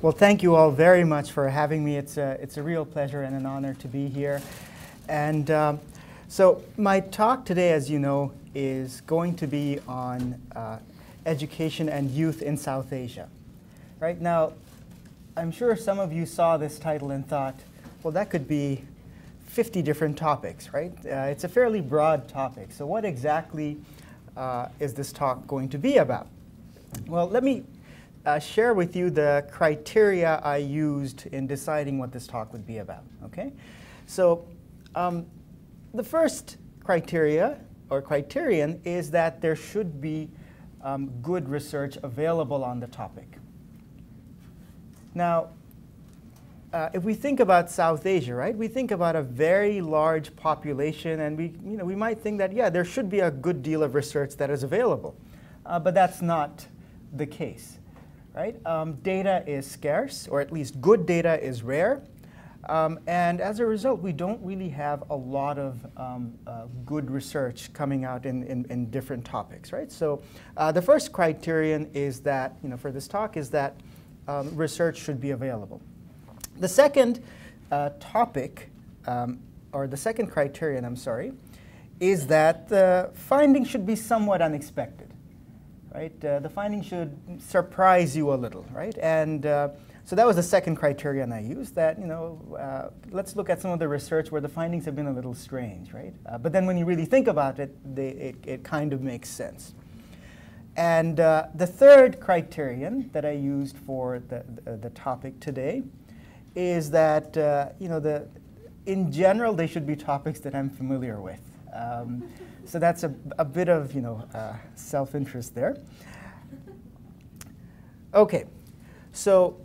Well, thank you all very much for having me. It's a real pleasure and an honor to be here. And so my talk today, as you know, is going to be on education and youth in South Asia. Right now, I'm sure some of you saw this title and thought, well, that could be 50 different topics, right? It's a fairly broad topic. So what exactly is this talk going to be about? Well, let me share with you the criteria I used in deciding what this talk would be about, okay? So the first criteria or criterion is that there should be good research available on the topic. Now, if we think about South Asia, right, we think about a very large population, and we might think that, yeah, there should be a good deal of research that is available. But that's not the case, right? Data is scarce, or at least good data is rare. And as a result, we don't really have a lot of good research coming out in different topics, right? So the first criterion is that, for this talk, is that research should be available. The second topic, or the second criterion, I'm sorry, is that the findings should be somewhat unexpected, right? The findings should surprise you a little, right? And so that was the second criterion I used, that, let's look at some of the research where the findings have been a little strange, right? But then when you really think about it, it kind of makes sense. And the third criterion that I used for the topic today is that, in general, they should be topics that I'm familiar with. So that's a bit of, self-interest there. Okay, so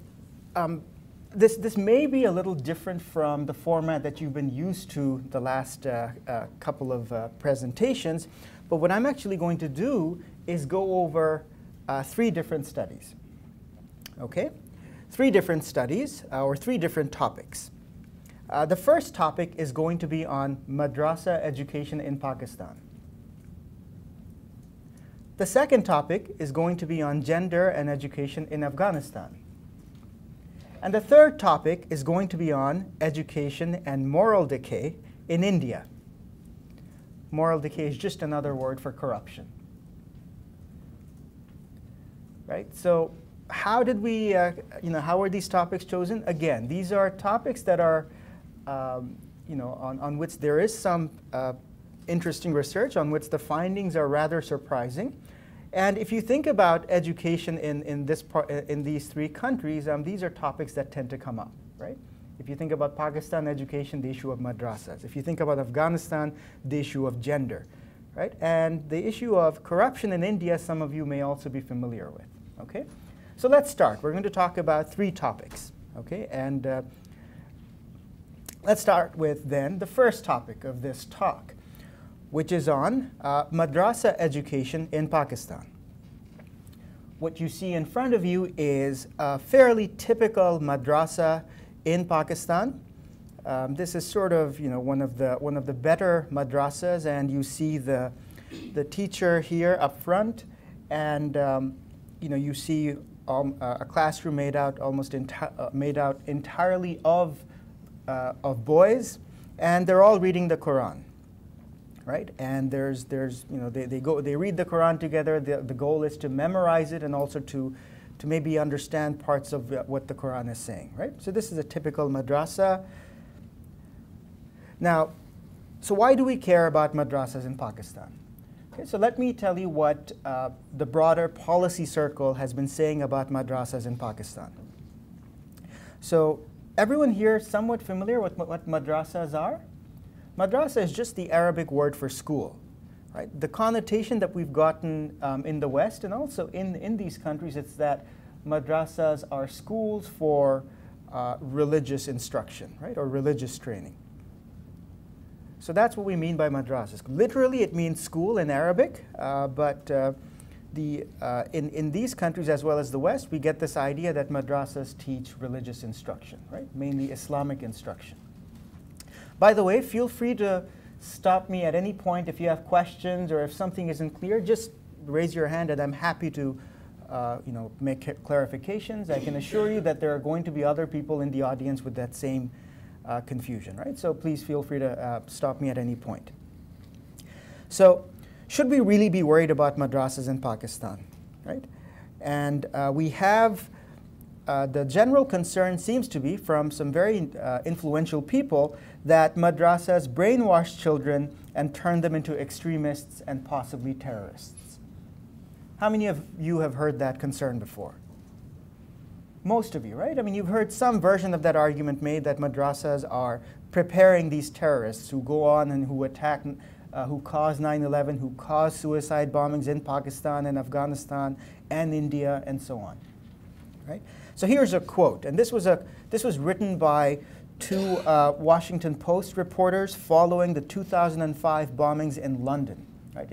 this may be a little different from the format that you've been used to the last couple of presentations, but what I'm actually going to do is go over 3 different studies, okay? 3 different studies, or 3 different topics. The first topic is going to be on Madrassa education in Pakistan. The second topic is going to be on gender and education in Afghanistan. And the third topic is going to be on education and moral decay in India. Moral decay is just another word for corruption. Right? So how did we, how were these topics chosen? Again, these are topics that are, on which there is some interesting research, on which the findings are rather surprising. And if you think about education in these 3 countries, these are topics that tend to come up, right? If you think about Pakistan education, the issue of madrassas. If you think about Afghanistan, the issue of gender, right? And the issue of corruption in India, some of you may also be familiar with, okay? So let's start. We're going to talk about 3 topics, okay? And let's start with then the first topic of this talk, which is on madrassa education in Pakistan. What you see in front of you is a fairly typical madrassa in Pakistan. This is sort of one of the better madrassas, and you see the teacher here up front, and you see a classroom made out entirely of boys, and they're all reading the Quran. Right? And they read the Quran together. The goal is to memorize it and also to maybe understand parts of what the Quran is saying, right? So this is a typical madrasa. Now, so why do we care about madrasas in Pakistan? Okay, so let me tell you what the broader policy circle has been saying about madrasas in Pakistan. So everyone here somewhat familiar with what madrasas are? Madrasa is just the Arabic word for school, right? The connotation that we've gotten in the West and also in these countries, it's that madrasas are schools for religious instruction, right, or religious training. So that's what we mean by madrasas. Literally, it means school in Arabic, but in these countries as well as the West, we get this idea that madrasas teach religious instruction, right, mainly Islamic instruction. By the way, feel free to stop me at any point if you have questions or if something isn't clear. Just raise your hand and I'm happy to make clarifications. I can assure you that there are going to be other people in the audience with that same confusion, right? So please feel free to stop me at any point. So should we really be worried about madrasas in Pakistan, right? And we have the general concern seems to be from some very influential people that madrasas brainwash children and turn them into extremists and possibly terrorists. How many of you have heard that concern before? Most of you, right? I mean, you've heard some version of that argument made that madrasas are preparing these terrorists who go on and who attack, who cause 9/11, who cause suicide bombings in Pakistan and Afghanistan and India and so on, right? So here's a quote, and this was written by two Washington Post reporters following the 2005 bombings in London, right?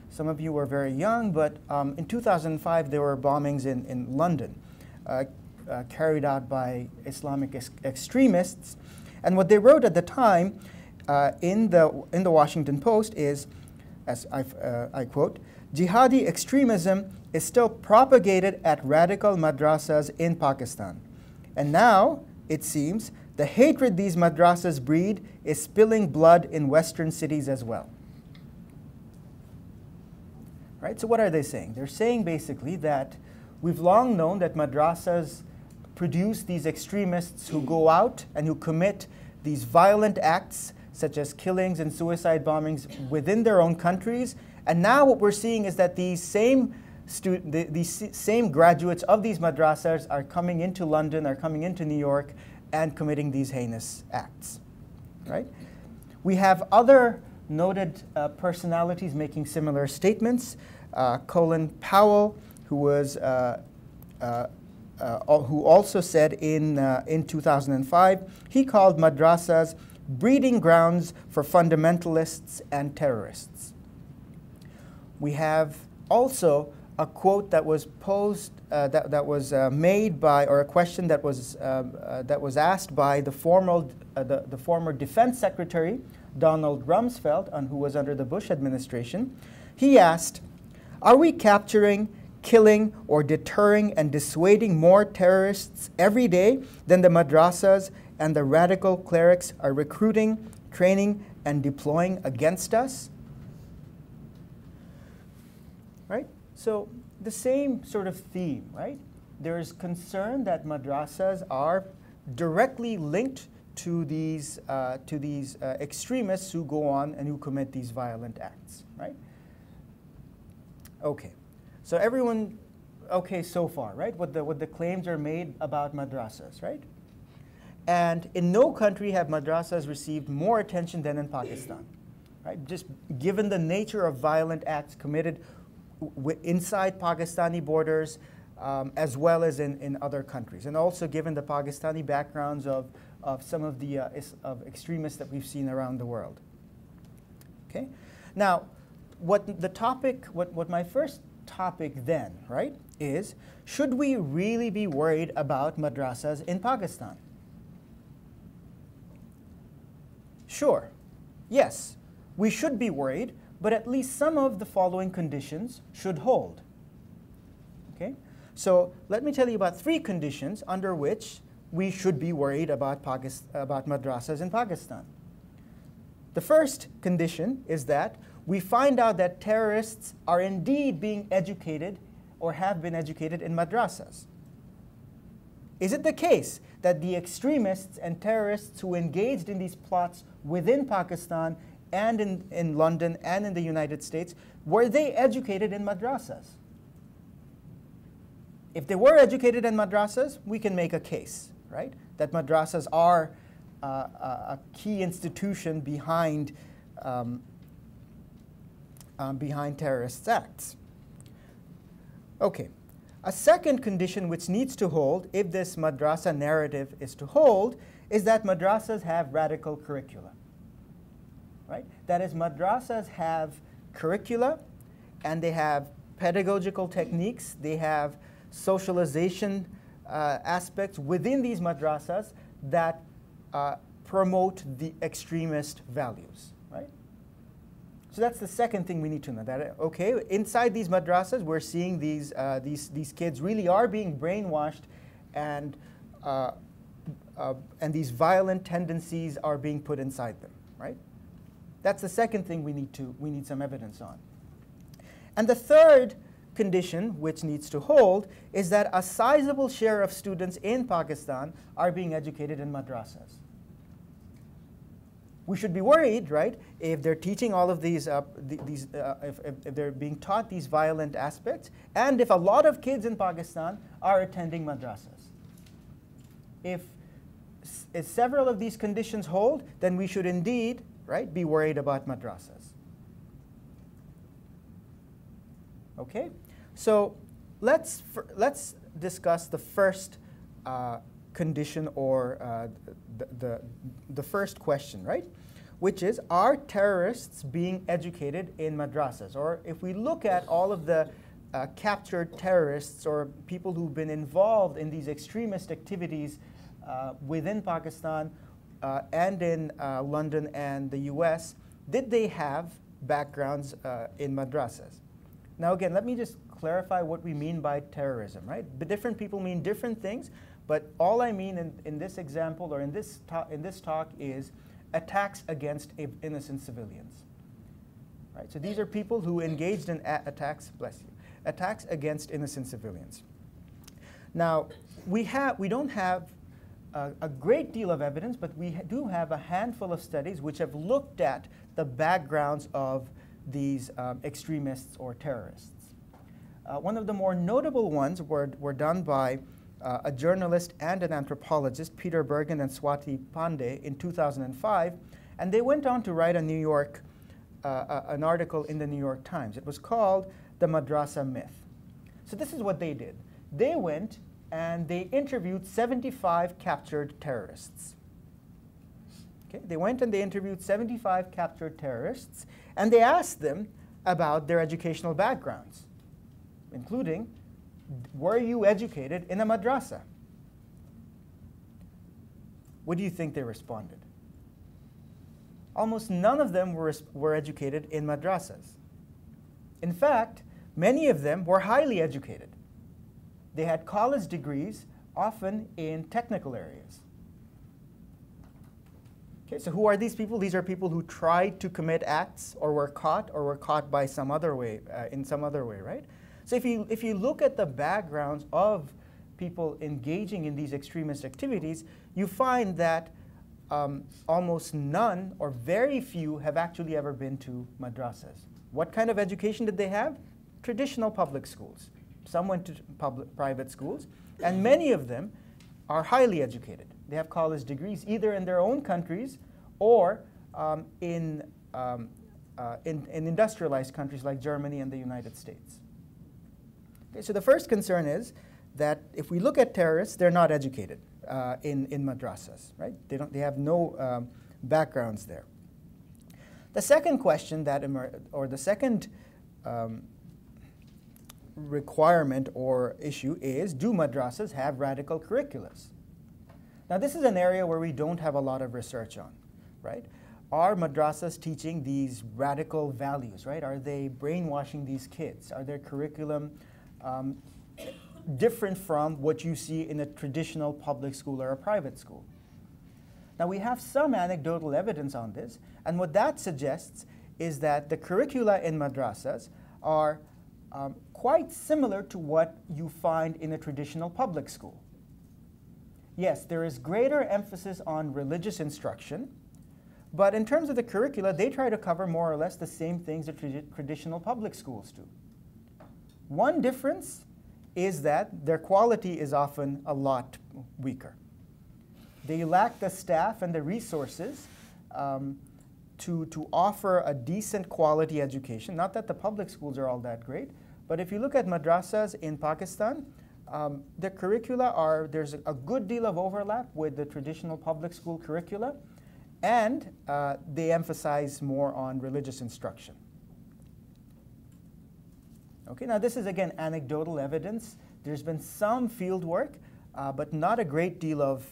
Some of you were very young, but in 2005 there were bombings in London carried out by Islamic extremists, and what they wrote at the time in the Washington Post is, as I quote, "Jihadi extremism is still propagated at radical madrasas in Pakistan, and now it seems the hatred these madrasas breed is spilling blood in Western cities as well." Right? So what are they saying? They're saying basically that we've long known that madrasas produce these extremists who go out and who commit these violent acts such as killings and suicide bombings within their own countries. And now what we're seeing is that these same graduates of these madrasas are coming into London, are coming into New York, and committing these heinous acts. Right? We have other noted personalities making similar statements. Colin Powell, who also said in 2005, he called madrasas breeding grounds for fundamentalists and terrorists. We have also a quote that was posed, that was made by, or a question that was asked by the former Defense Secretary Donald Rumsfeld, who was under the Bush administration. He asked, "Are we capturing, killing, or deterring and dissuading more terrorists every day than the madrasas and the radical clerics are recruiting, training, and deploying against us?" Right? So the same sort of theme, right? There's concern that madrasas are directly linked to these extremists who go on and who commit these violent acts, right? Okay, so everyone, okay so far, right? What the claims are made about madrasas, right? And in no country have madrasas received more attention than in Pakistan, right? Just given the nature of violent acts committed inside Pakistani borders, as well as in other countries, and also given the Pakistani backgrounds of some of the extremists that we've seen around the world. Okay, now what my first topic then, right, is should we really be worried about madrasas in Pakistan? Sure, yes, we should be worried, but at least some of the following conditions should hold. Okay, so let me tell you about 3 conditions under which we should be worried about madrasas in Pakistan. The first condition is that we find out that terrorists are indeed being educated or have been educated in madrasas. Is it the case that the extremists and terrorists who engaged in these plots within Pakistan and in London and in the United States, were they educated in madrasas? If they were educated in madrasas, we can make a case, right, that madrasas are a key institution behind terrorist acts. Okay. A second condition which needs to hold, if this madrasa narrative is to hold, is that madrasas have radical curricula. Right? That is, madrasas have curricula, and they have pedagogical techniques, they have socialization aspects within these madrasas that promote the extremist values. Right? So that's the second thing we need to know, that, okay, inside these madrasas, we're seeing these kids really are being brainwashed, and these violent tendencies are being put inside them, right? That's the second thing we need some evidence on. And the third condition which needs to hold is that a sizable share of students in Pakistan are being educated in madrasas. We should be worried, right, if they're teaching all of these, if they're being taught these violent aspects, and if a lot of kids in Pakistan are attending madrasas. If several of these conditions hold, then we should indeed, right, be worried about madrasas. Okay, so let's discuss the first condition, or the first question, right? Which is, are terrorists being educated in madrasas? Or if we look at all of the captured terrorists or people who've been involved in these extremist activities within Pakistan and in London and the US, did they have backgrounds in madrasas? Now again, let me just clarify what we mean by terrorism, right? But different people mean different things. But all I mean in this example, or in this talk, is attacks against innocent civilians. Right? So these are people who engaged in attacks, bless you, attacks against innocent civilians. Now, we don't have a great deal of evidence, but we do have a handful of studies which have looked at the backgrounds of these extremists or terrorists. One of the more notable ones were done by a journalist and an anthropologist, Peter Bergen and Swati Pandey, in 2005, and they went on to write an article in the New York Times. It was called "The Madrassa Myth." So this is what they did. They went and they interviewed 75 captured terrorists. Okay? They went and they interviewed 75 captured terrorists, and they asked them about their educational backgrounds, including, were you educated in a madrasa? What do you think they responded? Almost none of them were educated in madrasas. In fact, many of them were highly educated. They had college degrees, often in technical areas. Okay, so who are these people? These are people who tried to commit acts, or were caught by some other way, in some other way, right? So if you look at the backgrounds of people engaging in these extremist activities, you find that almost none, or very few, have actually ever been to madrasas. What kind of education did they have? Traditional public schools. Some went to private schools, and many of them are highly educated. They have college degrees either in their own countries or in industrialized countries like Germany and the United States. Okay, so the first concern is that if we look at terrorists, they're not educated in madrasas, right? They have no backgrounds there. The second question the second requirement or issue is, do madrasas have radical curriculums? Now this is an area where we don't have a lot of research on, right? Are madrasas teaching these radical values, right? Are they brainwashing these kids? Are their curriculum different from what you see in a traditional public school or a private school? Now we have some anecdotal evidence on this, and what that suggests is that the curricula in madrasas are quite similar to what you find in a traditional public school. Yes, there is greater emphasis on religious instruction, but in terms of the curricula, they try to cover more or less the same things that traditional public schools do. One difference is that their quality is often a lot weaker. They lack the staff and the resources to offer a decent quality education. Not that the public schools are all that great, but if you look at madrasas in Pakistan, the curricula there's a good deal of overlap with the traditional public school curricula, and they emphasize more on religious instruction. Okay, now this is again anecdotal evidence. There's been some field work, but not a great deal of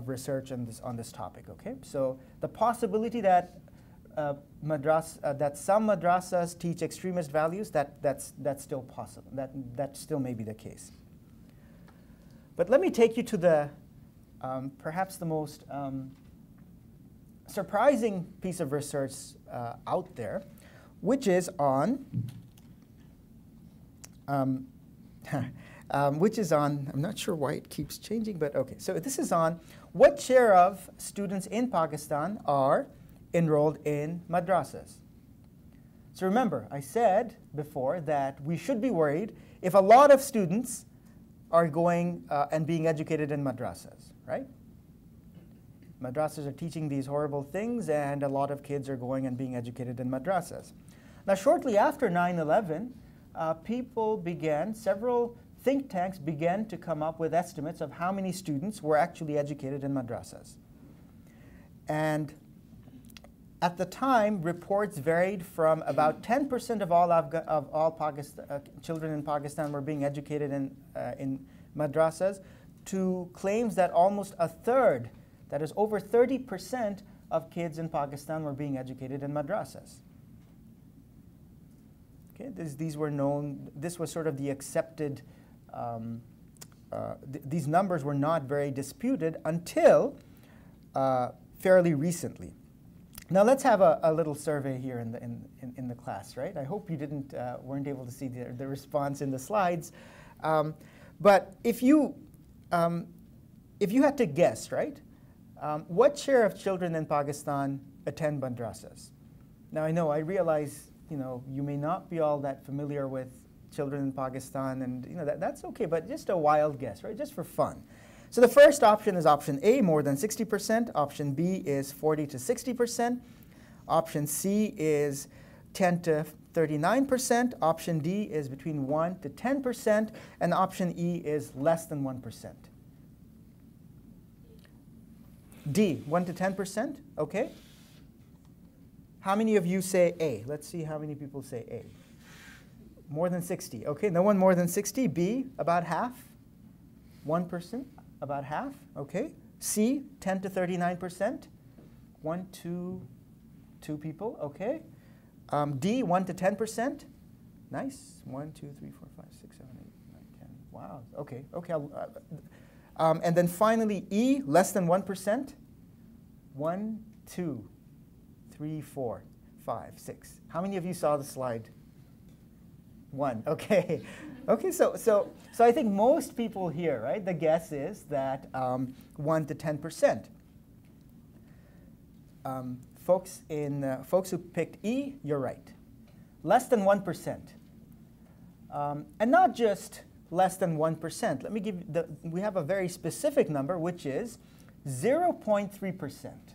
research on this topic. Okay, so the possibility that that some madrasas teach extremist values, that's still possible. That still may be the case. But let me take you to the perhaps the most surprising piece of research out there, which is on I'm not sure why it keeps changing, but okay. So this is on what share of students in Pakistan are enrolled in madrasas. So remember, I said before that we should be worried if a lot of students are going and being educated in madrasas, right? Madrasas are teaching these horrible things, and a lot of kids are going and being educated in madrasas. Now, shortly after 9/11, several think tanks began to come up with estimates of how many students were actually educated in madrasas. And at the time, reports varied from about 10% of all children in Pakistan were being educated in madrasas to claims that almost a third, that is over 30% of kids in Pakistan were being educated in madrasas. Okay, these were known, this was sort of the accepted, these numbers were not very disputed until fairly recently. Now let's have a little survey here in the class, right? I hope you weren't able to see the response in the slides. But if you had to guess, right, what share of children in Pakistan attend madrasas? Now I realize you may not be all that familiar with children in Pakistan, and that's okay, but just a wild guess, right? Just for fun. So the first option is option A, more than 60%. Option B is 40 to 60%. Option C is 10 to 39%. Option D is between 1 to 10%. And option E is less than 1%. D, 1 to 10%? OK. How many of you say A? Let's see how many people say A. More than 60. OK, no one more than 60. B, about half. 1%. About half, OK. C, 10 to 39%. 1, 2 people, OK. D, 1 to 10%. Nice. 1, 2, 3, 4, 5, 6, 7, 8, 9, 10. Wow. OK. OK. And then finally, E, less than 1%. 1, 2, 3, 4, 5, 6. How many of you saw the slide? 1. OK. OK, so I think most people here, right, the guess is that 1 to 10%. Folks who picked E, you're right. Less than 1%. And not just less than 1%. Let me give you we have a very specific number, which is 0.3%.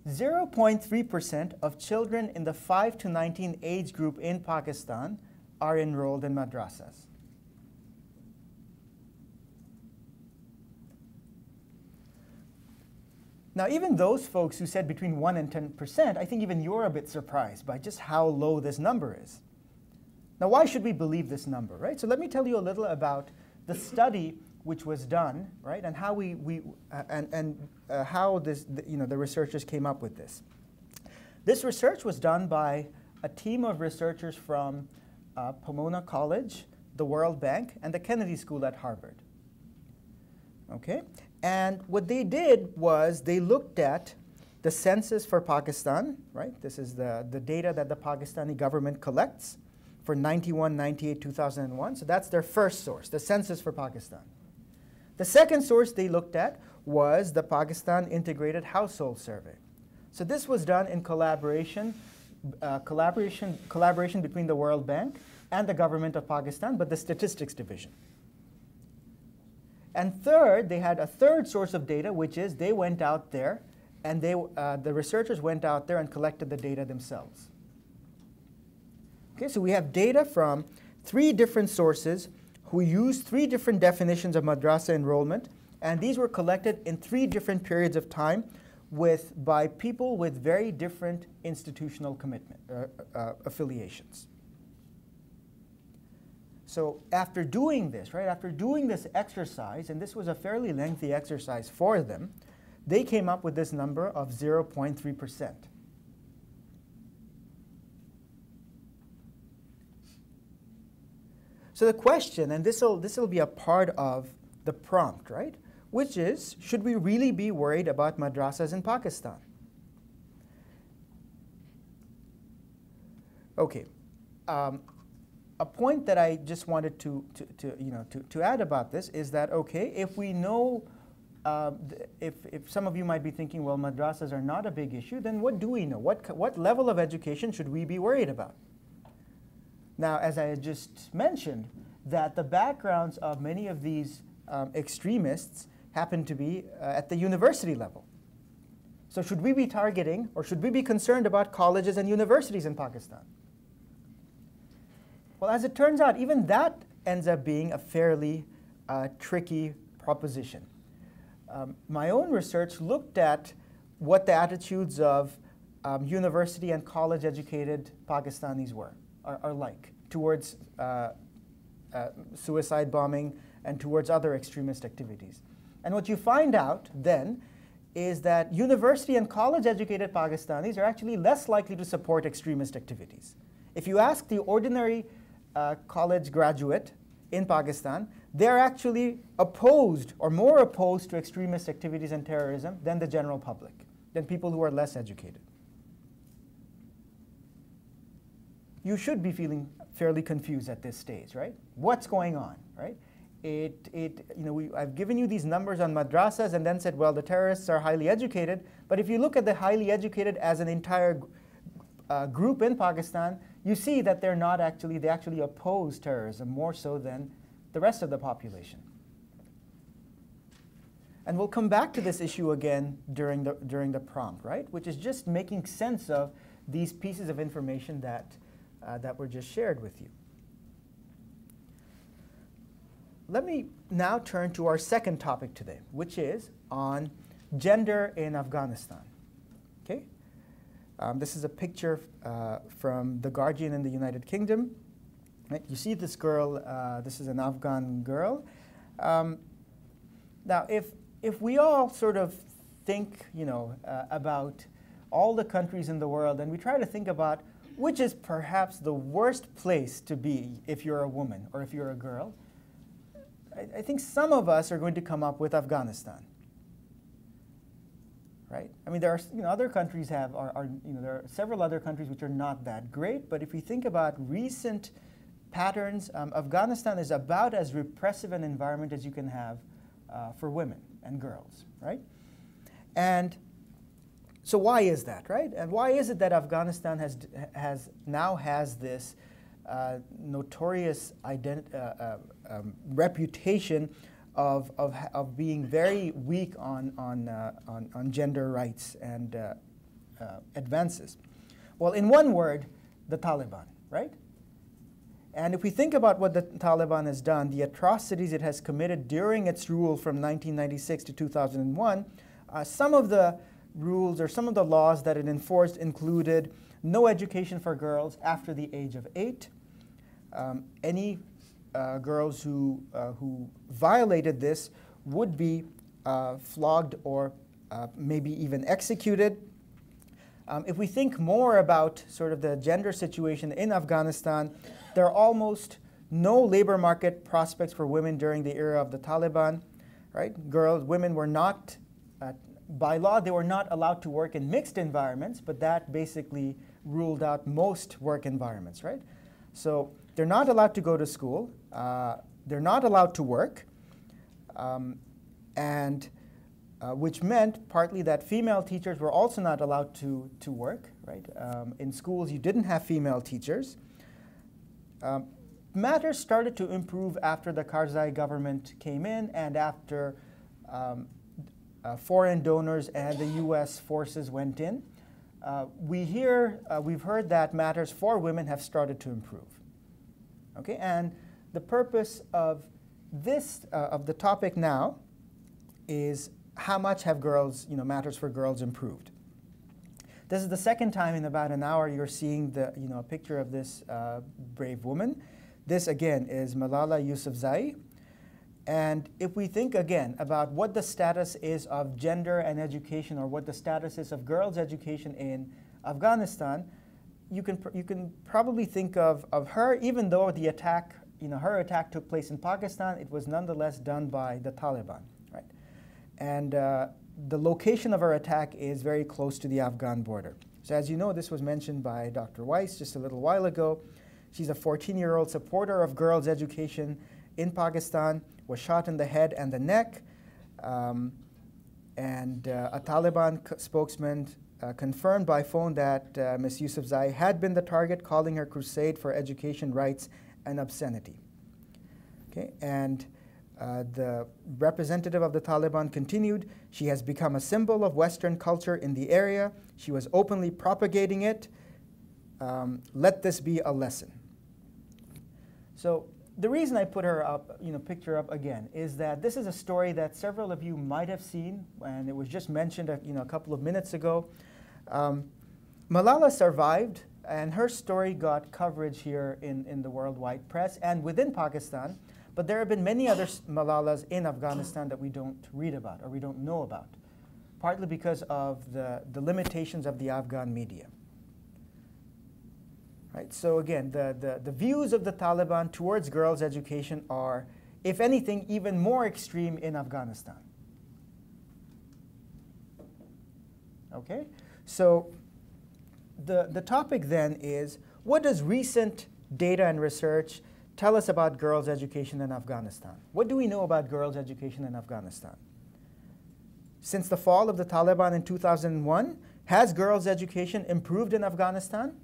0.3% of children in the 5 to 19 age group in Pakistan are enrolled in madrasas. Now, even those folks who said between 1 and 10%, I think even you're a bit surprised by just how low this number is. Now, why should we believe this number, right? So let me tell you a little about the study which was done, right, and how how the researchers came up with this. This research was done by a team of researchers from Pomona College, the World Bank, and the Kennedy School at Harvard. Okay, and what they did was they looked at the census for Pakistan, right? This is the data that the Pakistani government collects for 91, 98, 2001. So that's their first source, the census for Pakistan. The second source they looked at was the Pakistan Integrated Household Survey. So this was done in collaboration between the World Bank and the government of Pakistan, but the statistics division. And third, they had a third source of data, which is they went out there and the researchers went out there and collected the data themselves. Okay, so we have data from 3 different sources who used 3 different definitions of madrasa enrollment, and these were collected in 3 different periods of time by people with very different institutional commitment affiliations. So after doing this, right, after doing this exercise, and this was a fairly lengthy exercise for them, they came up with this number of 0.3%. So the question, and this will be a part of the prompt, right? Which is, should we really be worried about madrasas in Pakistan? Okay. A point that I just wanted to add about this is that, okay, if we know, if some of you might be thinking, well, madrasas are not a big issue, then what do we know? What level of education should we be worried about? Now, as I just mentioned, that the backgrounds of many of these extremists happen to be at the university level. So should we be targeting, or should we be concerned about colleges and universities in Pakistan? Well, as it turns out, even that ends up being a fairly tricky proposition. My own research looked at what the attitudes of university and college-educated Pakistanis are like towards suicide bombing and towards other extremist activities. And what you find out then is that university and college-educated Pakistanis are actually less likely to support extremist activities. If you ask the ordinary college graduate in Pakistan, they're actually opposed or more opposed to extremist activities and terrorism than the general public, than people who are less educated. You should be feeling fairly confused at this stage, right? What's going on, right? I've given you these numbers on madrasas and then said, well, the terrorists are highly educated. But if you look at the highly educated as an entire group in Pakistan, you see that they actually oppose terrorism more so than the rest of the population. And we'll come back to this issue again during the prompt, right? Which is just making sense of these pieces of information that were just shared with you. Let me now turn to our second topic today, which is on gender in Afghanistan. Okay? This is a picture from The Guardian in the United Kingdom. Right? You see this girl, this is an Afghan girl. Now, if we all sort of think, about all the countries in the world, and we try to think about which is perhaps the worst place to be if you're a woman or if you're a girl, I think some of us are going to come up with Afghanistan. Right? I mean, there are other countries there are several other countries which are not that great, but if you think about recent patterns, Afghanistan is about as repressive an environment as you can have for women and girls, right? And so why is that, right? And why is it that Afghanistan now has this notorious reputation of being very weak on gender rights and advances? Well, in one word, the Taliban, right? And if we think about what the Taliban has done, the atrocities it has committed during its rule from 1996 to 2001, some of the rules or some of the laws that it enforced included no education for girls after the age of 8. Any girls who violated this would be flogged or maybe even executed. If we think more about sort of the gender situation in Afghanistan, there are almost no labor market prospects for women during the era of the Taliban, right? Women were not, by law, they were not allowed to work in mixed environments, but that basically ruled out most work environments, right? So they're not allowed to go to school, they're not allowed to work, which meant partly that female teachers were also not allowed to work, right? In schools, you didn't have female teachers. Matters started to improve after the Karzai government came in and after foreign donors and the US forces went in. We've heard that matters for women have started to improve. Okay, and the purpose of this, of the topic now, is how much have matters for girls improved? This is the second time in about an hour you're seeing a picture of this brave woman. This again is Malala Yousafzai. And if we think again about what the status is of gender and education, or what the status is of girls' education in Afghanistan, you can probably think of her, even though the attack her attack took place in Pakistan, it was nonetheless done by the Taliban, right? And the location of her attack is very close to the Afghan border. So as you know, this was mentioned by Dr. Weiss just a little while ago. She's a 14-year-old supporter of girls' education in Pakistan, was shot in the head and the neck, and a Taliban spokesman confirmed by phone that Ms. Yousafzai had been the target, calling her crusade for education rights an obscenity. Okay, and the representative of the Taliban continued, she has become a symbol of Western culture in the area. She was openly propagating it. Let this be a lesson. So the reason I put her up, picture up again, is that this is a story that several of you might have seen, and it was just mentioned a couple of minutes ago. Malala survived, and her story got coverage here in the worldwide press and within Pakistan, but there have been many other Malalas in Afghanistan that we don't read about or we don't know about, partly because of the limitations of the Afghan media. Right? So again, the views of the Taliban towards girls' education are, if anything, even more extreme in Afghanistan. Okay? So the topic then is, what does recent data and research tell us about girls' education in Afghanistan? What do we know about girls' education in Afghanistan? Since the fall of the Taliban in 2001, has girls' education improved in Afghanistan?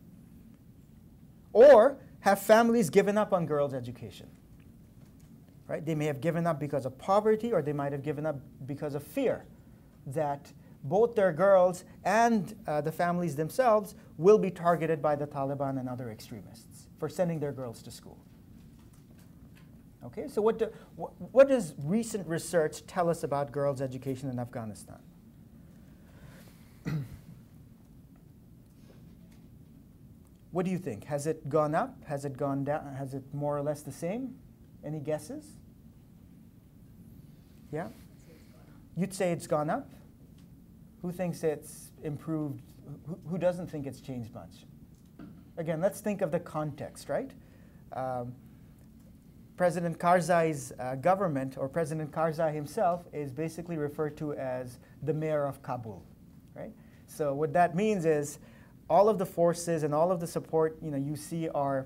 Or have families given up on girls' education? Right? They may have given up because of poverty, or they might have given up because of fear that both their girls and the families themselves will be targeted by the Taliban and other extremists for sending their girls to school. Okay, so what does recent research tell us about girls' education in Afghanistan? What do you think? Has it gone up? Has it gone down? Has it more or less the same? Any guesses? Yeah? You'd say it's gone up? Who thinks it's improved? Who doesn't think it's changed much? Again, let's think of the context, right? President Karzai's government, or President Karzai himself, is basically referred to as the mayor of Kabul, right? So what that means is all of the forces and all of the support you see are,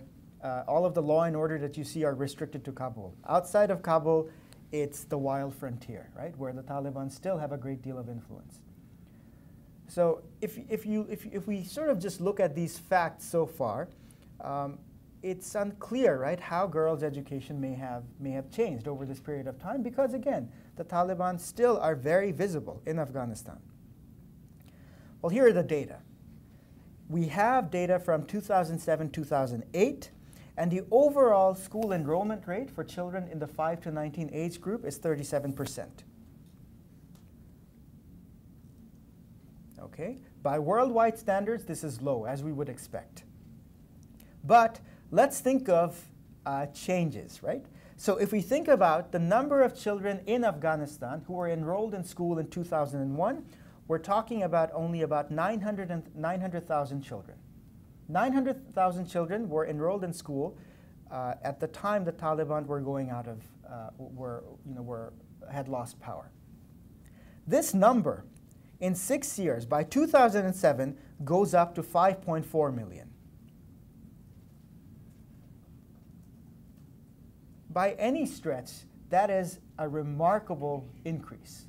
all of the law and order that you see are restricted to Kabul. Outside of Kabul, it's the wild frontier, right, where the Taliban still have a great deal of influence. So if we sort of just look at these facts so far, it's unclear, right, how girls' education may have changed over this period of time, because again, the Taliban still are very visible in Afghanistan. Well, here are the data. We have data from 2007-2008, and the overall school enrollment rate for children in the 5 to 19 age group is 37%. Okay? By worldwide standards, this is low, as we would expect. But let's think of changes, right? So if we think about the number of children in Afghanistan who were enrolled in school in 2001, we're talking about only about 900,000 children. 900,000 children were enrolled in school at the time the Taliban were going out of, had lost power. This number, in 6 years, by 2007, goes up to 5.4 million. By any stretch, that is a remarkable increase.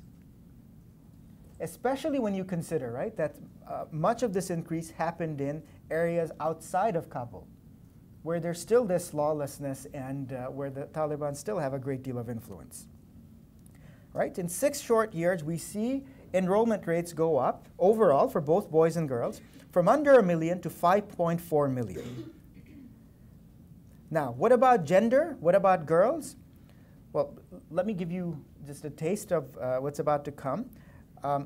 Especially when you consider, right, that much of this increase happened in areas outside of Kabul, where there's still this lawlessness and where the Taliban still have a great deal of influence. Right? In 6 short years, we see enrollment rates go up overall for both boys and girls from under 1 million to 5.4 million. Now, what about gender? What about girls? Well, let me give you just a taste of what's about to come.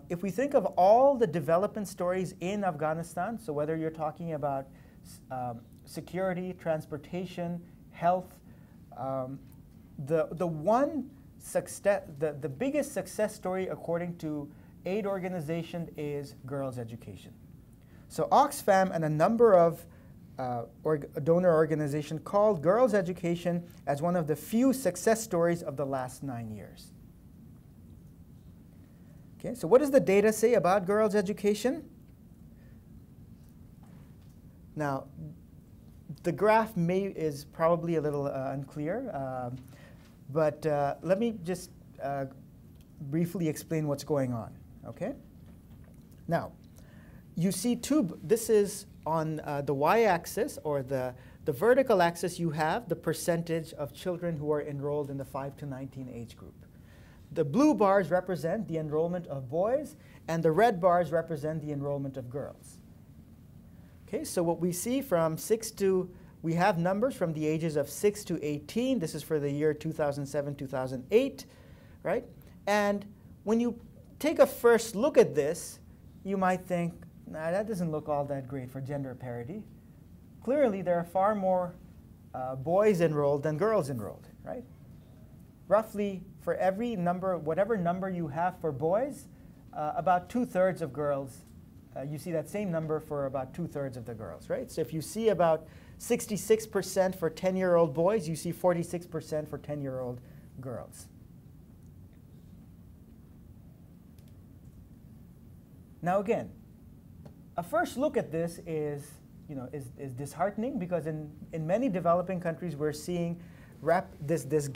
If we think of all the development stories in Afghanistan, so whether you're talking about security, transportation, health, the biggest success story according to aid organization is girls' education. So Oxfam and a number of a donor organization called girls' education as one of the few success stories of the last 9 years. Okay, so what does the data say about girls' education? Now, the graph is probably a little unclear, but let me just briefly explain what's going on. Okay? Now, you see this is on the y-axis, or the vertical axis. You have the percentage of children who are enrolled in the 5 to 19 age group. The blue bars represent the enrollment of boys, and the red bars represent the enrollment of girls. Okay, so what we see from we have numbers from the ages of 6 to 18. This is for the year 2007, 2008, right? And when you take a first look at this, you might think, nah, that doesn't look all that great for gender parity. Clearly, there are far more boys enrolled than girls enrolled, right? Roughly, for every number, whatever number you have for boys, about 2/3 of girls, you see that same number for about 2/3 of the girls, right? So if you see about 66% for 10-year-old boys, you see 46% for 10-year-old girls. Now again, a first look at this is disheartening, because in many developing countries we're seeing this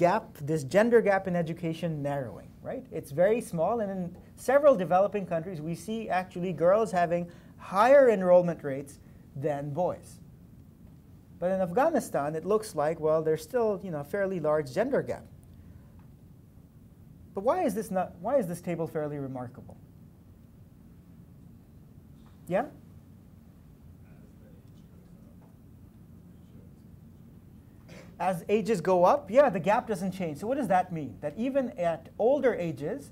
gender gap in education narrowing, right? It's very small, and in several developing countries we see actually girls having higher enrollment rates than boys. But in Afghanistan, it looks like, well, there's still a fairly large gender gap. But why is this table fairly remarkable? Yeah? As ages go up, yeah, the gap doesn't change. So what does that mean? That even at older ages,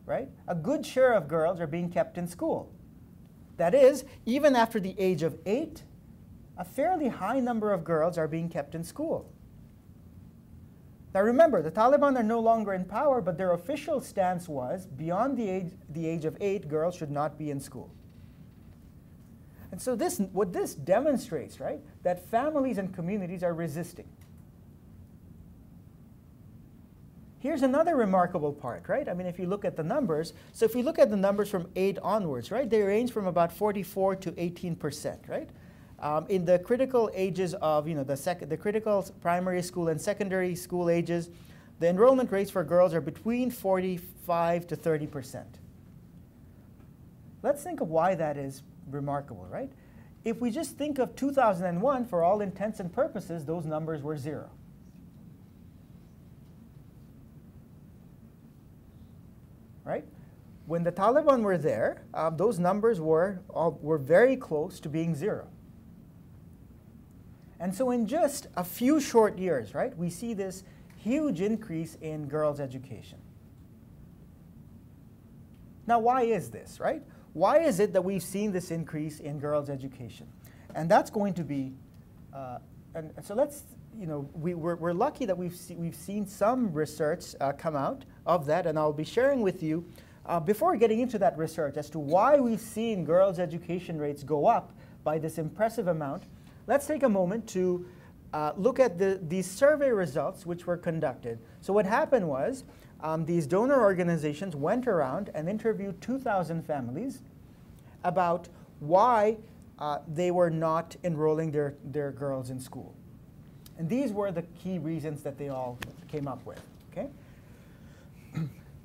right, a good share of girls are being kept in school. That is, even after the age of 8, a fairly high number of girls are being kept in school. Now remember, the Taliban are no longer in power, but their official stance was, beyond the age of 8, girls should not be in school. And so what this demonstrates, right, that families and communities are resisting. Here's another remarkable part, right? I mean, if you look at the numbers, so if we look at the numbers from 8 onwards, right, they range from about 44 to 18%, right? In the critical ages of, the critical primary school and secondary school ages, the enrollment rates for girls are between 45 to 30%. Let's think of why that is remarkable, right? If we just think of 2001, for all intents and purposes, those numbers were 0. Right? When the Taliban were there, those numbers were very close to being 0. And so in just a few short years, right, we see this huge increase in girls' education. Now, why is this, right? Why is it that we've seen this increase in girls' education? And that's going to be, and so let's, we're lucky that we've seen some research come out of that, and I'll be sharing with you, before getting into that research, as to why we've seen girls' education rates go up by this impressive amount. Let's take a moment to look at these survey results which were conducted. So what happened was, these donor organizations went around and interviewed 2,000 families about why they were not enrolling their girls in school. And these were the key reasons that they all came up with. Okay?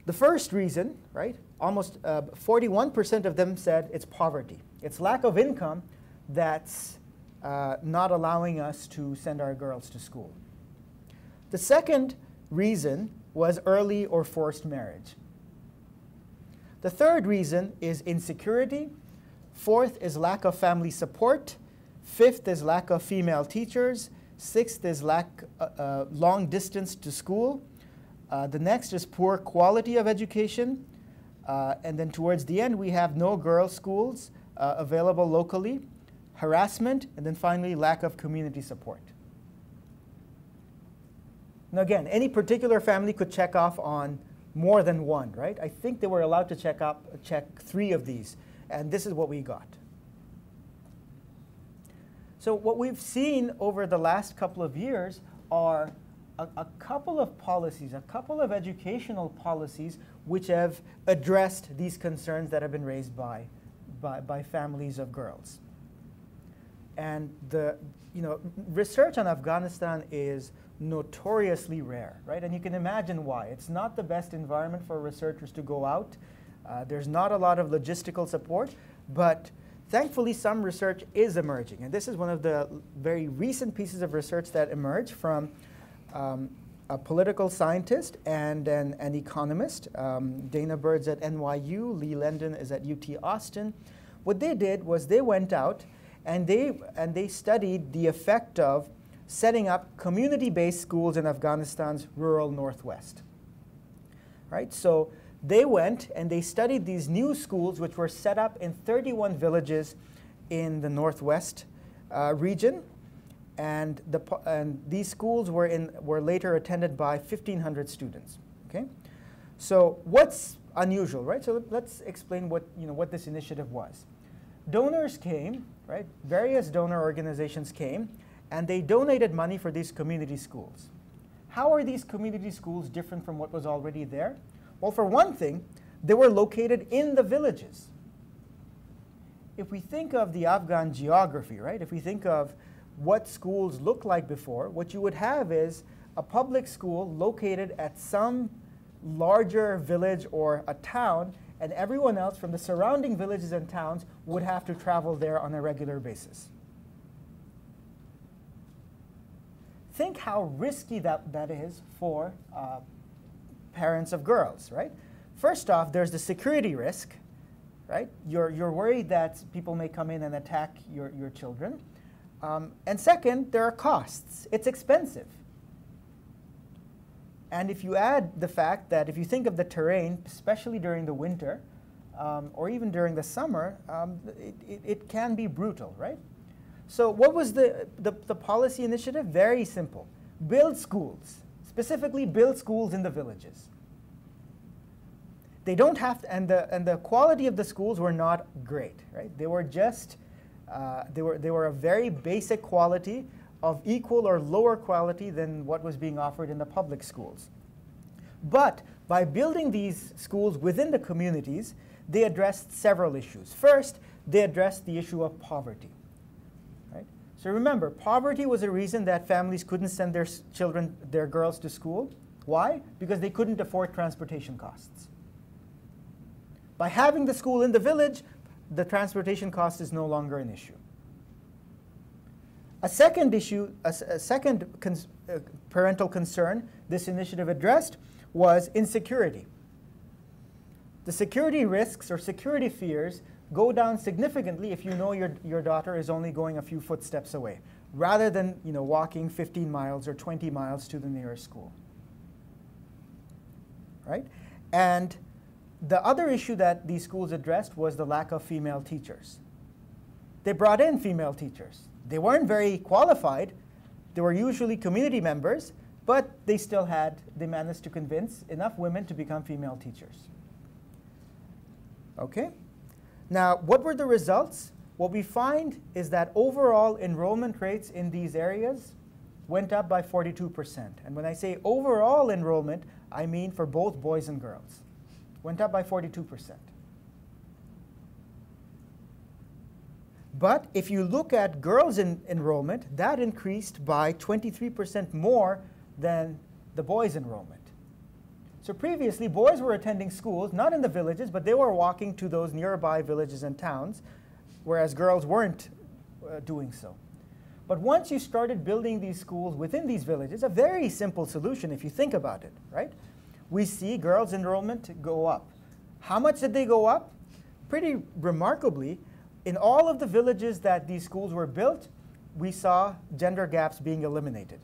The first reason, right, almost 41% of them said it's poverty. It's lack of income that's not allowing us to send our girls to school. The second reason was early or forced marriage. The third reason is insecurity. Fourth is lack of family support. Fifth is lack of female teachers. Sixth is long distance to school. The next is poor quality of education. And then towards the end, we have no girls' schools available locally, harassment, and then finally, lack of community support. Now again, any particular family could check off on more than one, right? I think they were allowed to check 3 of these, and this is what we got. So what we've seen over the last couple of years are a couple of policies, a couple of educational policies which have addressed these concerns that have been raised by families of girls. And the research on Afghanistan is notoriously rare, right? And you can imagine why. It's not the best environment for researchers to go out. There's not a lot of logistical support, but thankfully some research is emerging. And this is one of the very recent pieces of research that emerged from a political scientist and an economist. Dana Bird's at NYU, Lee Lendon is at UT Austin. What they did was they went out and they studied the effect of setting up community-based schools in Afghanistan's rural northwest. Right? So they went and they studied these new schools which were set up in 31 villages in the northwest region. And these schools were later attended by 1,500 students. Okay? So what's unusual, right? So let's explain what this initiative was. Donors came, right? Various donor organizations came, and they donated money for these community schools. How are these community schools different from what was already there? Well, for one thing, they were located in the villages. If we think of the Afghan geography, right? If we think of what schools looked like before, what you would have is a public school located at some larger village or a town, and everyone else from the surrounding villages and towns would have to travel there on a regular basis. Think how risky that is for parents of girls, right? First off, there's the security risk, right? You're worried that people may come in and attack your children. And second, there are costs. It's expensive. And if you add the fact that if you think of the terrain, especially during the winter, or even during the summer, it can be brutal, right? So what was the policy initiative? Very simple. Build schools. Specifically, build schools in the villages. They don't have to, and the quality of the schools were not great, right? They were just, they were a very basic quality of equal or lower quality than what was being offered in the public schools. But by building these schools within the communities, they addressed several issues. First, they addressed the issue of poverty. Right? So remember, poverty was a reason that families couldn't send their children, their girls to school. Why? Because they couldn't afford transportation costs. By having the school in the village, the transportation cost is no longer an issue. A second issue, parental concern this initiative addressed was insecurity. The security risks or security fears go down significantly if you know your daughter is only going a few footsteps away, rather than walking 15 miles or 20 miles to the nearest school. Right? And the other issue that these schools addressed was the lack of female teachers. They brought in female teachers. They weren't very qualified. They were usually community members, but they managed to convince enough women to become female teachers. Okay? Now, what were the results? What we find is that overall enrollment rates in these areas went up by 42%. And when I say overall enrollment, I mean for both boys and girls. Went up by 42%. But if you look at girls' enrollment, that increased by 23% more than the boys' enrollment. So previously, boys were attending schools, not in the villages, but they were walking to those nearby villages and towns, whereas girls weren't doing so. But once you started building these schools within these villages, a very simple solution if you think about it, right? We see girls' enrollment go up. How much did they go up? Pretty remarkably, in all of the villages that these schools were built, we saw gender gaps being eliminated.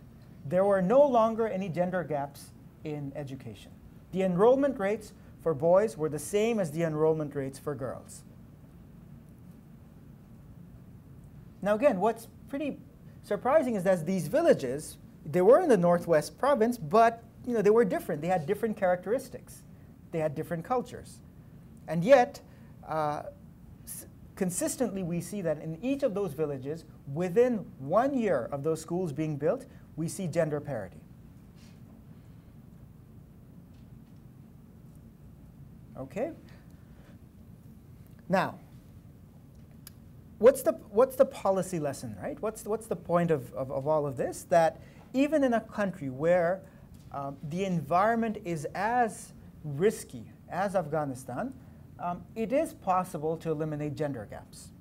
There were no longer any gender gaps in education. The enrollment rates for boys were the same as the enrollment rates for girls. Now again, what's pretty surprising is that these villages, they were in the northwest province, but they were different. They had different characteristics. They had different cultures. And yet, consistently we see that in each of those villages, within 1 year of those schools being built, we see gender parity. Okay? Now, what's the policy lesson, right? What's the point of all of this? That even in a country where the environment is as risky as Afghanistan, it is possible to eliminate gender gaps.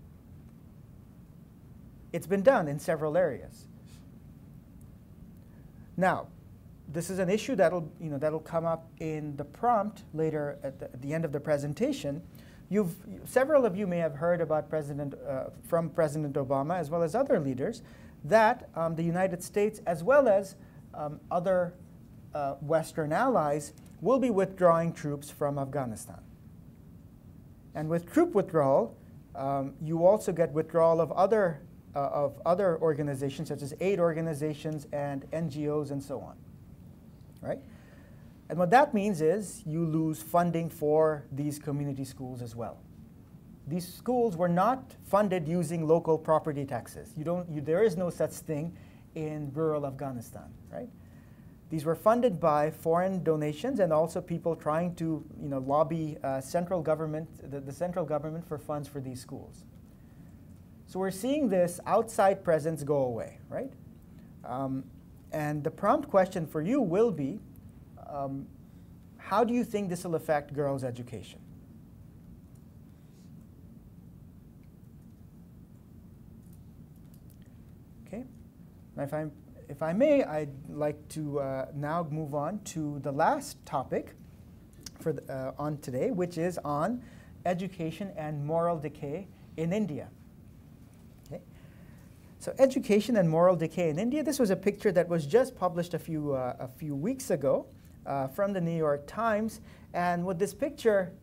It's been done in several areas. Now, this is an issue that'll come up in the prompt later at the end of the presentation. Several of you may have heard about from President Obama as well as other leaders that the United States as well as other Western allies will be withdrawing troops from Afghanistan. And with troop withdrawal, you also get withdrawal of other organizations such as aid organizations and NGOs and so on, right? And what that means is you lose funding for these community schools as well. These schools were not funded using local property taxes. There is no such thing in rural Afghanistan, right? These were funded by foreign donations and also people trying to lobby central government, the central government for funds for these schools. So we're seeing this outside presence go away, right? And the prompt question for you will be, how do you think this will affect girls' education? Okay. Now if I may, I'd like to now move on to the last topic on today, which is on education and moral decay in India. Okay. So education and moral decay in India, this was a picture that was just published a few weeks ago from the New York Times. And what this picture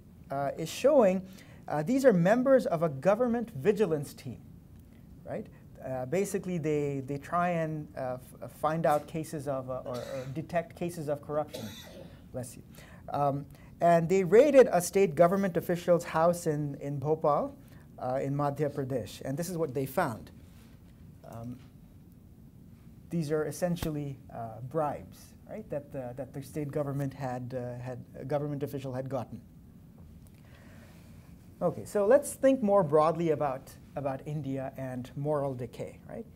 is showing, these are members of a government vigilance team, right? Basically, they try and find out cases of, or detect cases of corruption. Bless you. And they raided a state government official's house in Bhopal, in Madhya Pradesh. And this is what they found. These are essentially bribes, right, that the state government a government official had gotten. Okay, so let's think more broadly about India and moral decay, right?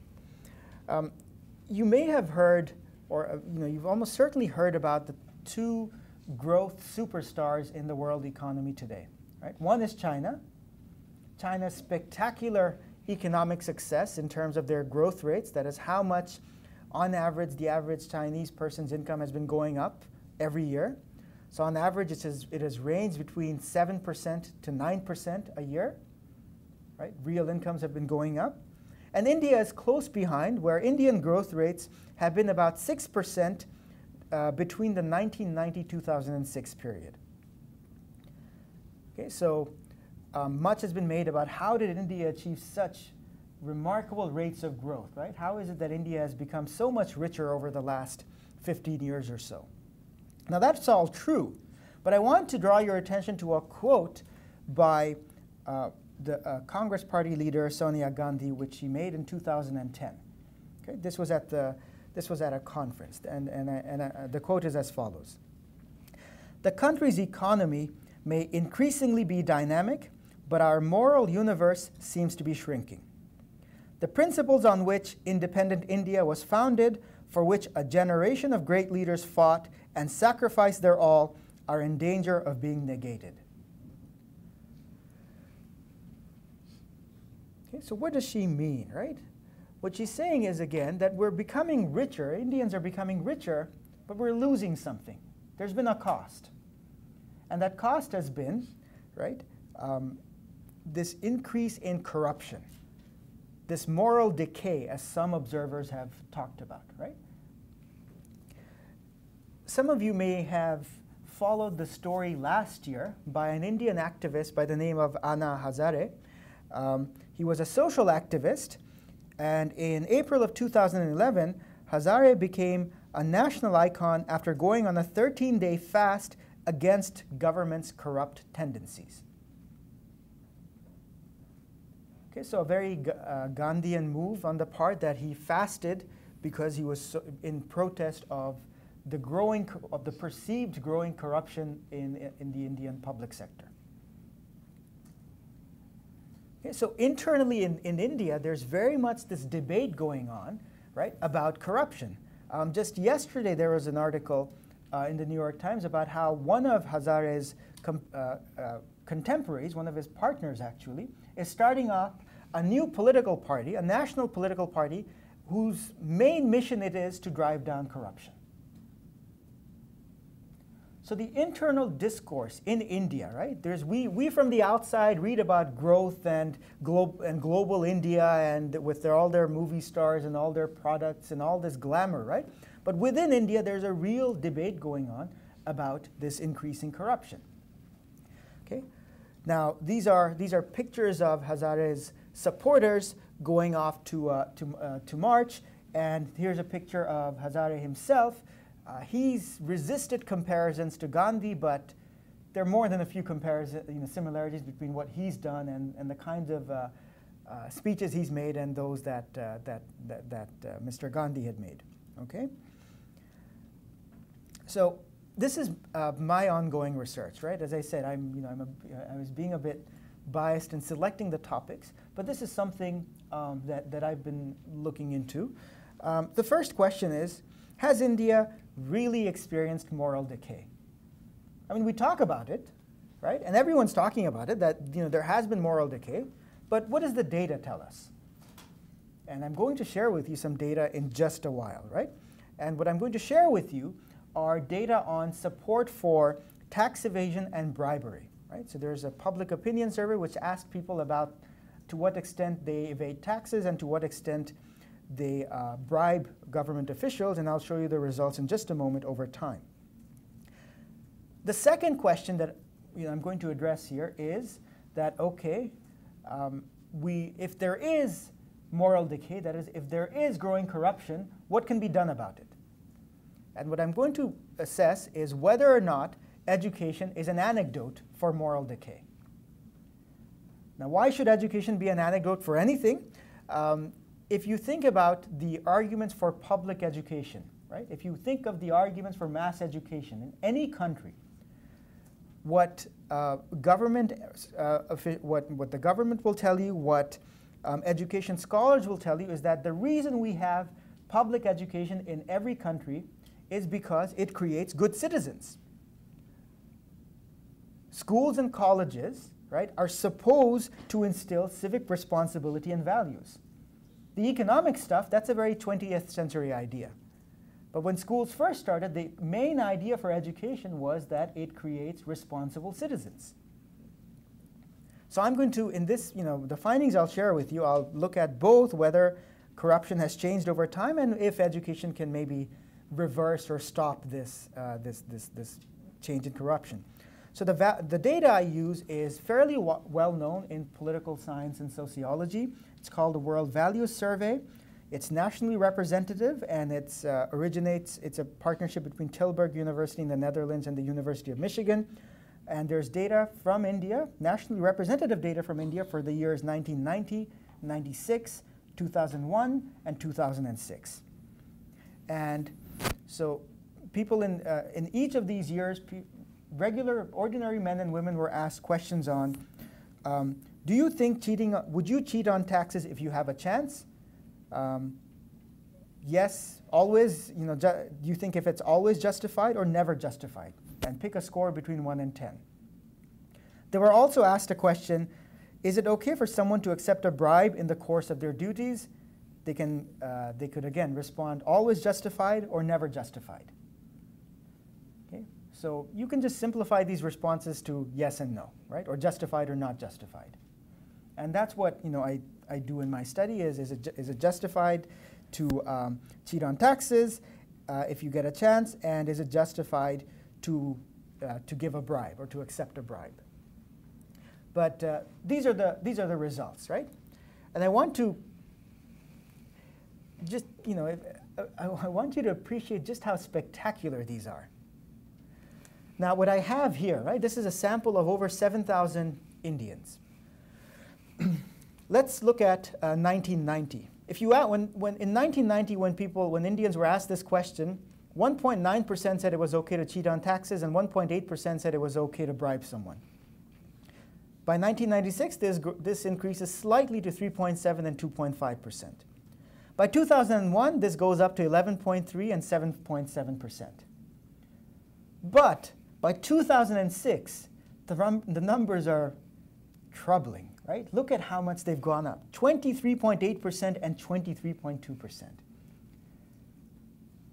You may have heard, or you've almost certainly heard about the two growth superstars in the world economy today, right? One is China. China's spectacular economic success in terms of their growth rates, that is how much, on average, the average Chinese person's income has been going up every year. So on average, it has ranged between 7% to 9% a year. Right? Real incomes have been going up. And India is close behind, where Indian growth rates have been about 6% between the 1990-2006 period. Okay, so much has been made about how did India achieve such remarkable rates of growth, right? How is it that India has become so much richer over the last 15 years or so? Now that's all true, but I want to draw your attention to a quote by the Congress Party leader Sonia Gandhi, which she made in 2010. Okay, this was at a conference, and the quote is as follows: "The country's economy may increasingly be dynamic, but our moral universe seems to be shrinking. The principles on which independent India was founded, for which a generation of great leaders fought and sacrificed their all, are in danger of being negated." Okay, so what does she mean, right? What she's saying is, again, that we're becoming richer, Indians are becoming richer, but we're losing something. There's been a cost. And that cost has been, right, this increase in corruption, this moral decay, as some observers have talked about, right? Some of you may have followed the story last year by an Indian activist by the name of Anna Hazare. He was a social activist, and in April of 2011, Hazare became a national icon after going on a 13-day fast against government's corrupt tendencies. Okay, so a very Gandhian move on the part that he fasted because he was in protest of the perceived growing corruption in the Indian public sector. Okay, so internally in India, there's very much this debate going on, right, about corruption. Just yesterday, there was an article in the New York Times about how one of Hazare's contemporaries, one of his partners actually, is starting up a new political party, a national political party, whose main mission it is to drive down corruption. So the internal discourse in India, right? We from the outside read about growth and global India and with all their movie stars and all their products and all this glamour, right? But within India, there's a real debate going on about this increasing corruption. Okay? Now, these are pictures of Hazare's supporters going off to march, and here's a picture of Hazare himself. He's resisted comparisons to Gandhi, but there are more than a few similarities between what he's done and the kinds of speeches he's made and those that Mr. Gandhi had made. Okay. So this is my ongoing research, right? As I said, I was being a bit biased in selecting the topics, but this is something that I've been looking into. The first question is, has India really experienced moral decay? I mean, we talk about it, right? And everyone's talking about it, that there has been moral decay, but what does the data tell us? And I'm going to share with you some data in just a while, right? And what I'm going to share with you are data on support for tax evasion and bribery, right? So there's a public opinion survey which asked people about to what extent they evade taxes and to what extent they bribe government officials, and I'll show you the results in just a moment over time. The second question that I'm going to address here is that, okay, if there is moral decay, that is, if there is growing corruption, what can be done about it? And what I'm going to assess is whether or not education is an antidote for moral decay. Now, why should education be an antidote for anything? If you think about the arguments for public education, right? If you think of the arguments for mass education in any country, what the government will tell you, what education scholars will tell you, is that the reason we have public education in every country is because it creates good citizens. Schools and colleges, right, are supposed to instill civic responsibility and values. The economic stuff, that's a very 20th century idea. But when schools first started, the main idea for education was that it creates responsible citizens. So I'm going to, in this, the findings I'll share with you, I'll look at both whether corruption has changed over time and if education can maybe reverse or stop this change in corruption. So the data I use is fairly well known in political science and sociology. It's called the World Values Survey. It's nationally representative, and it's a partnership between Tilburg University in the Netherlands and the University of Michigan. And there's data from India, nationally representative data from India for the years 1990, 96, 2001, and 2006. And so people in each of these years, regular, ordinary men and women were asked questions on, do you think would you cheat on taxes if you have a chance? Yes, always, do you think if it's always justified or never justified? And pick a score between 1 and 10. They were also asked a question, is it okay for someone to accept a bribe in the course of their duties? They could again respond always justified or never justified. Okay? So you can just simplify these responses to yes and no, right? Or justified or not justified. And that's what I do in my study is it justified to cheat on taxes if you get a chance, and is it justified to give a bribe or to accept a bribe? But these are the results, right? And I want to just I want you to appreciate just how spectacular these are. Now, what I have here, right? This is a sample of over 7,000 Indians. let's look at 1990. If you in 1990, when Indians were asked this question, 1.9% said it was okay to cheat on taxes, and 1.8% said it was okay to bribe someone. By 1996, this increases slightly to 3.7 and 2.5%. By 2001, this goes up to 11.3 and 7.7%. But by 2006, the numbers are troubling, right? Look at how much they've gone up, 23.8% and 23.2%.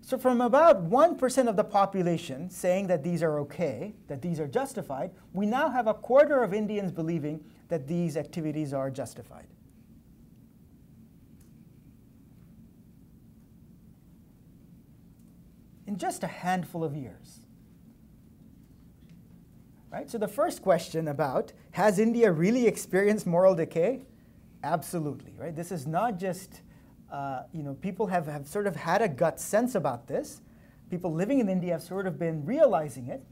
So from about 1% of the population saying that these are okay, that these are justified, we now have a quarter of Indians believing that these activities are justified. In just a handful of years. Right? So the first question about, has India really experienced moral decay? Absolutely. Right? This is not just, people have sort of had a gut sense about this. People living in India have sort of been realizing it.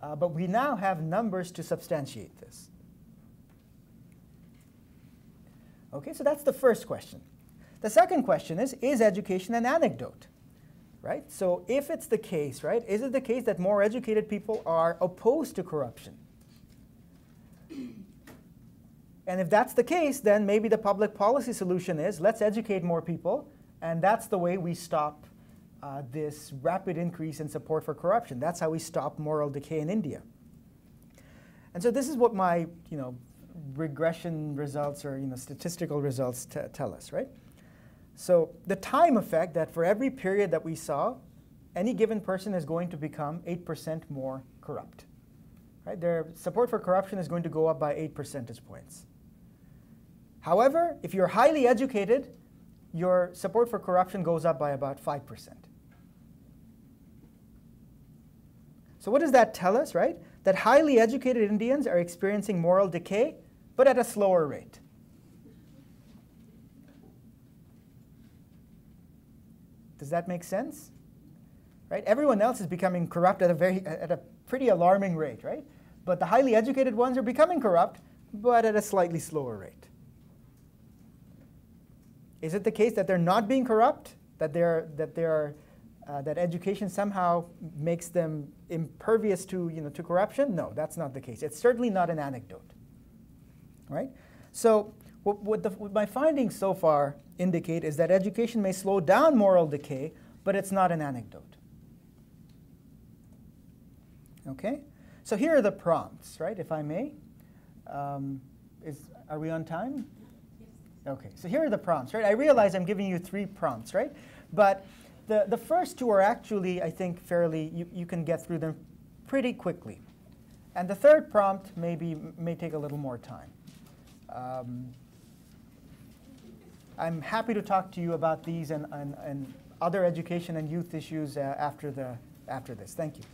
But we now have numbers to substantiate this. Okay, so that's the first question. The second question is education an anecdote? Right? So if it's the case, right, is it the case that more educated people are opposed to corruption? And if that's the case, then maybe the public policy solution is let's educate more people, and that's the way we stop this rapid increase in support for corruption. That's how we stop moral decay in India. And so this is what my regression results or statistical results tell us, right? So the time effect that for every period that we saw, any given person is going to become 8% more corrupt. Right? Their support for corruption is going to go up by 8 percentage points. However, if you're highly educated, your support for corruption goes up by about 5%. So what does that tell us, right? That highly educated Indians are experiencing moral decay, but at a slower rate. Does that make sense? Right? Everyone else is becoming corrupt at a pretty alarming rate, right? But the highly educated ones are becoming corrupt, but at a slightly slower rate. Is it the case that they're not being corrupt? That education somehow makes them impervious to to corruption? No, that's not the case. It's certainly not an anecdote, right? So what my findings so far indicate is that education may slow down moral decay, but it's not an anecdote. Okay? So here are the prompts, right, if I may. Are we on time? Yes. Okay, so here are the prompts, right? I realize I'm giving you 3 prompts, right? But the first 2 are actually, I think, fairly, you can get through them pretty quickly. And the third prompt may take a little more time. I'm happy to talk to you about these and other education and youth issues after this. Thank you.